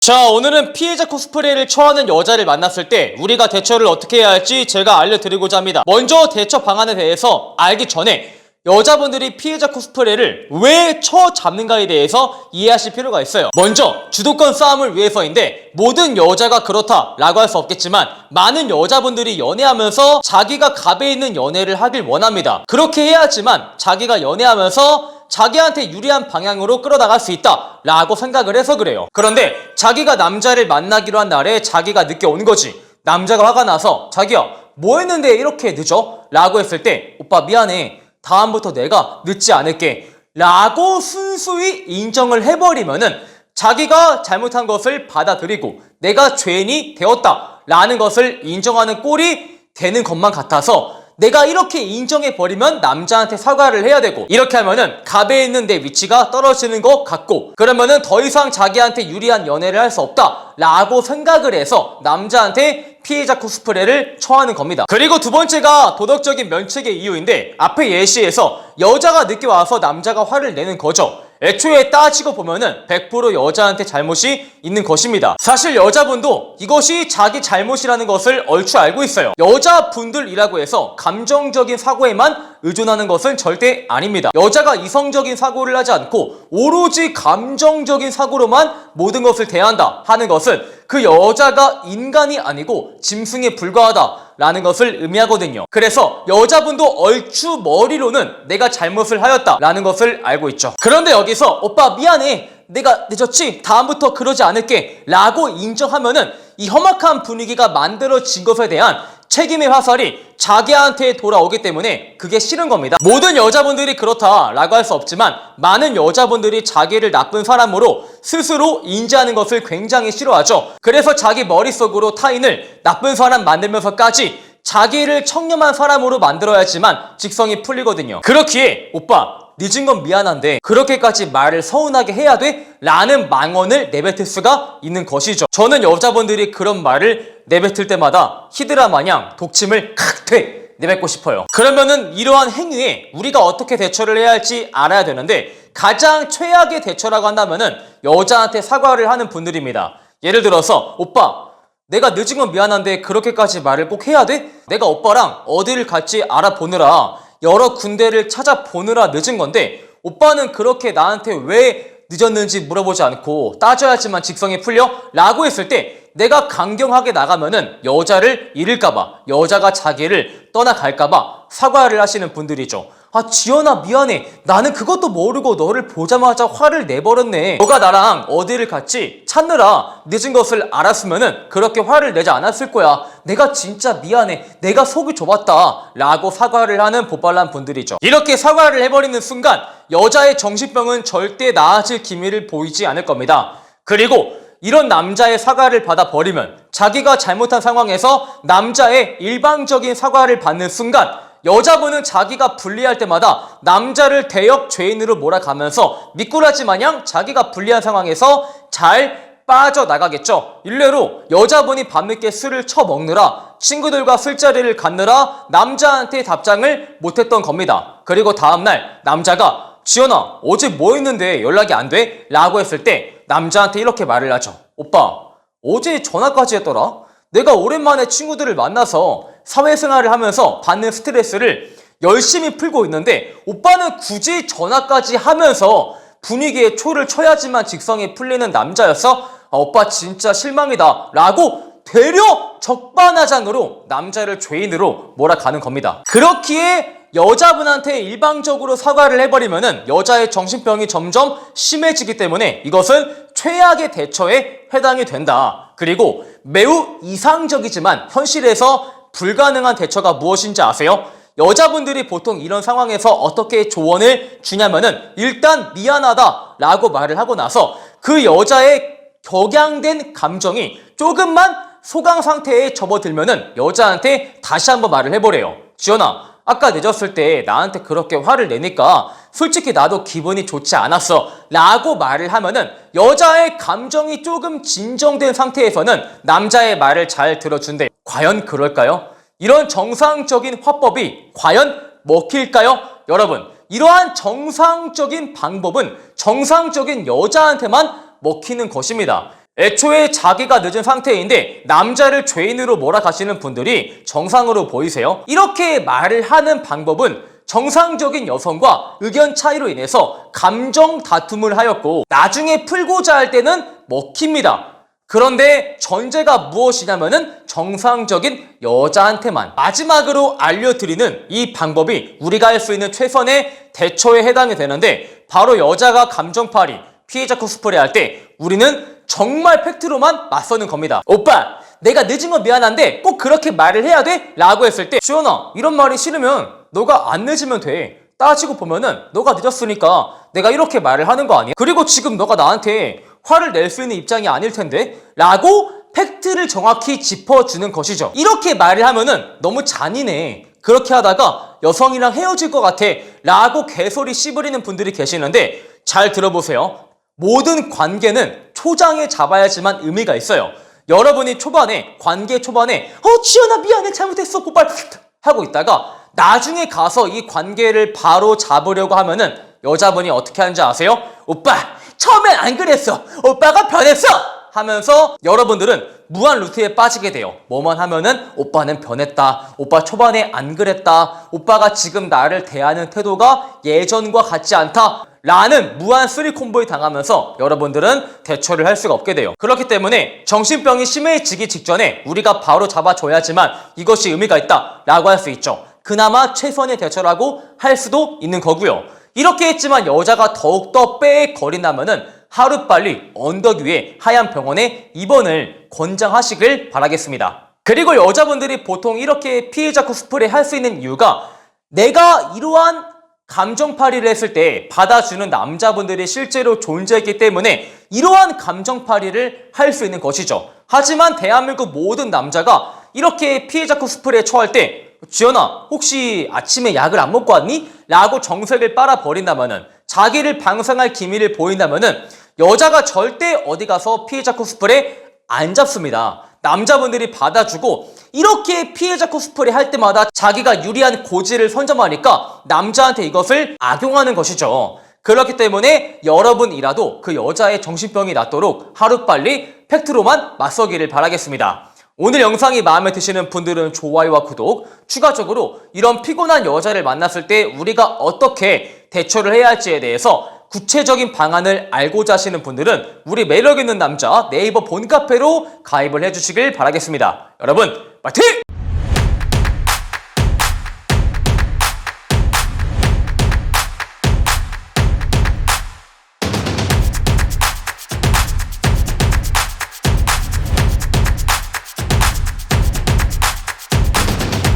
자, 오늘은 피해자 코스프레를 처하는 여자를 만났을 때 우리가 대처를 어떻게 해야 할지 제가 알려드리고자 합니다. 먼저 대처 방안에 대해서 알기 전에 여자분들이 피해자 코스프레를 왜 처잡는가에 대해서 이해하실 필요가 있어요. 먼저 주도권 싸움을 위해서인데 모든 여자가 그렇다라고 할 수 없겠지만 많은 여자분들이 연애하면서 자기가 갑에 있는 연애를 하길 원합니다. 그렇게 해야지만 자기가 연애하면서 자기한테 유리한 방향으로 끌어나갈 수 있다 라고 생각을 해서 그래요. 그런데 자기가 남자를 만나기로 한 날에 자기가 늦게 온 거지. 남자가 화가 나서 자기야 뭐 했는데 이렇게 늦어? 라고 했을 때 오빠 미안해, 다음부터 내가 늦지 않을게 라고 순수히 인정을 해버리면은 자기가 잘못한 것을 받아들이고 내가 죄인이 되었다 라는 것을 인정하는 꼴이 되는 것만 같아서 내가 이렇게 인정해버리면 남자한테 사과를 해야 되고, 이렇게 하면은 갑에 있는 내 위치가 떨어지는 것 같고, 그러면은 더 이상 자기한테 유리한 연애를 할 수 없다 라고 생각을 해서 남자한테 피해자 코스프레를 처하는 겁니다. 그리고 두 번째가 도덕적인 면책의 이유인데, 앞에 예시에서 여자가 늦게 와서 남자가 화를 내는 거죠. 애초에 따지고 보면은 100% 여자한테 잘못이 있는 것입니다. 사실 여자분도 이것이 자기 잘못이라는 것을 얼추 알고 있어요. 여자분들이라고 해서 감정적인 사고에만 의존하는 것은 절대 아닙니다. 여자가 이성적인 사고를 하지 않고 오로지 감정적인 사고로만 모든 것을 대한다 하는 것은 그 여자가 인간이 아니고 짐승에 불과하다 라는 것을 의미하거든요. 그래서 여자분도 얼추 머리로는 내가 잘못을 하였다 라는 것을 알고 있죠. 그런데 여기서 오빠 미안해, 내가 늦었지? 다음부터 그러지 않을게 라고 인정하면은 이 험악한 분위기가 만들어진 것에 대한 책임의 화살이 자기한테 돌아오기 때문에 그게 싫은 겁니다. 모든 여자분들이 그렇다라고 할 수 없지만 많은 여자분들이 자기를 나쁜 사람으로 스스로 인지하는 것을 굉장히 싫어하죠. 그래서 자기 머릿속으로 타인을 나쁜 사람 만들면서까지 자기를 청렴한 사람으로 만들어야지만 직성이 풀리거든요. 그렇기에 오빠 늦은 건 미안한데 그렇게까지 말을 서운하게 해야 돼? 라는 망언을 내뱉을 수가 있는 것이죠. 저는 여자분들이 그런 말을 내뱉을 때마다 히드라 마냥 독침을 칵퇴 내뱉고 싶어요. 그러면은 이러한 행위에 우리가 어떻게 대처를 해야 할지 알아야 되는데, 가장 최악의 대처라고 한다면은 여자한테 사과를 하는 분들입니다. 예를 들어서 오빠 내가 늦은 건 미안한데 그렇게까지 말을 꼭 해야 돼? 내가 오빠랑 어디를 갈지 알아보느라 여러 군데를 찾아보느라 늦은 건데 오빠는 그렇게 나한테 왜 늦었는지 물어보지 않고 따져야지만 직성이 풀려? 라고 했을 때 내가 강경하게 나가면은 여자를 잃을까봐, 여자가 자기를 떠나갈까봐 사과를 하시는 분들이죠. 아 지연아 미안해, 나는 그것도 모르고 너를 보자마자 화를 내버렸네. 너가 나랑 어디를 갔지 찾느라 늦은 것을 알았으면은 그렇게 화를 내지 않았을 거야. 내가 진짜 미안해, 내가 속이 좁았다 라고 사과를 하는 보빨난 분들이죠. 이렇게 사과를 해버리는 순간 여자의 정신병은 절대 나아질 기미를 보이지 않을 겁니다. 그리고 이런 남자의 사과를 받아버리면 자기가 잘못한 상황에서 남자의 일방적인 사과를 받는 순간 여자분은 자기가 불리할 때마다 남자를 대역 죄인으로 몰아가면서 미꾸라지 마냥 자기가 불리한 상황에서 잘 빠져나가겠죠. 일례로 여자분이 밤늦게 술을 처먹느라 친구들과 술자리를 갖느라 남자한테 답장을 못했던 겁니다. 그리고 다음날 남자가 지연아 어제 뭐 했는데 연락이 안 돼? 라고 했을 때 남자한테 이렇게 말을 하죠. 오빠 어제 전화까지 했더라? 내가 오랜만에 친구들을 만나서 사회생활을 하면서 받는 스트레스를 열심히 풀고 있는데 오빠는 굳이 전화까지 하면서 분위기에 초를 쳐야지만 직성이 풀리는 남자였어? 아, 오빠 진짜 실망이다 라고 되려 적반하장으로 남자를 죄인으로 몰아가는 겁니다. 그렇기에 여자분한테 일방적으로 사과를 해버리면은 여자의 정신병이 점점 심해지기 때문에 이것은 최악의 대처에 해당이 된다. 그리고 매우 이상적이지만 현실에서 불가능한 대처가 무엇인지 아세요? 여자분들이 보통 이런 상황에서 어떻게 조언을 주냐면은 일단 미안하다 라고 말을 하고 나서 그 여자의 격양된 감정이 조금만 소강 상태에 접어들면은 여자한테 다시 한번 말을 해보래요. 지연아 아까 늦었을 때 나한테 그렇게 화를 내니까 솔직히 나도 기분이 좋지 않았어 라고 말을 하면은 여자의 감정이 조금 진정된 상태에서는 남자의 말을 잘 들어준대. 과연 그럴까요? 이런 정상적인 화법이 과연 먹힐까요? 여러분 이러한 정상적인 방법은 정상적인 여자한테만 먹히는 것입니다. 애초에 자기가 늦은 상태인데 남자를 죄인으로 몰아가시는 분들이 정상으로 보이세요? 이렇게 말을 하는 방법은 정상적인 여성과 의견 차이로 인해서 감정 다툼을 하였고 나중에 풀고자 할 때는 먹힙니다. 그런데 전제가 무엇이냐면은 정상적인 여자한테만. 마지막으로 알려드리는 이 방법이 우리가 할 수 있는 최선의 대처에 해당이 되는데 바로 여자가 감정팔이, 피해자 코스프레 할 때 우리는 정말 팩트로만 맞서는 겁니다. 오빠, 내가 늦은 건 미안한데 꼭 그렇게 말을 해야 돼? 라고 했을 때 주연아, 이런 말이 싫으면 너가 안 늦으면 돼. 따지고 보면은 너가 늦었으니까 내가 이렇게 말을 하는 거 아니야? 그리고 지금 너가 나한테 화를 낼 수 있는 입장이 아닐 텐데? 라고 팩트를 정확히 짚어주는 것이죠. 이렇게 말을 하면은 너무 잔인해. 그렇게 하다가 여성이랑 헤어질 것 같아. 라고 개소리 씨부리는 분들이 계시는데 잘 들어보세요. 모든 관계는 초장에 잡아야지만 의미가 있어요. 여러분이 관계 초반에 지연아 미안해 잘못했어 고발 하고 있다가 나중에 가서 이 관계를 바로 잡으려고 하면은 여자분이 어떻게 하는지 아세요? 오빠 처음엔 안 그랬어. 오빠가 변했어. 하면서 여러분들은 무한 루트에 빠지게 돼요. 뭐만 하면은 오빠는 변했다. 오빠 초반에 안 그랬다. 오빠가 지금 나를 대하는 태도가 예전과 같지 않다. 라는 무한 3콤보에 당하면서 여러분들은 대처를 할 수가 없게 돼요. 그렇기 때문에 정신병이 심해지기 직전에 우리가 바로 잡아줘야지만 이것이 의미가 있다 라고 할 수 있죠. 그나마 최선의 대처라고 할 수도 있는 거고요. 이렇게 했지만 여자가 더욱더 빽거린다면은 하루빨리 언덕 위에 하얀 병원에 입원을 권장하시길 바라겠습니다. 그리고 여자분들이 보통 이렇게 피해자 코스프레 할 수 있는 이유가 내가 이러한 감정팔이를 했을 때 받아주는 남자분들이 실제로 존재했기 때문에 이러한 감정팔이를 할 수 있는 것이죠. 하지만 대한민국 모든 남자가 이렇게 피해자 코스프레에 처할 때 지연아 혹시 아침에 약을 안 먹고 왔니? 라고 정색을 빨아버린다면은 자기를 방상할 기미를 보인다면은 여자가 절대 어디 가서 피해자 코스프레 안 잡습니다. 남자분들이 받아주고 이렇게 피해자 코스프레 할 때마다 자기가 유리한 고지를 선점하니까 남자한테 이것을 악용하는 것이죠. 그렇기 때문에 여러분이라도 그 여자의 정신병이 낫도록 하루빨리 팩트로만 맞서기를 바라겠습니다. 오늘 영상이 마음에 드시는 분들은 좋아요와 구독, 추가적으로 이런 피곤한 여자를 만났을 때 우리가 어떻게 대처를 해야 할지에 대해서 구체적인 방안을 알고자 하시는 분들은 우리 매력있는 남자 네이버 본카페로 가입을 해주시길 바라겠습니다. 여러분 파이팅!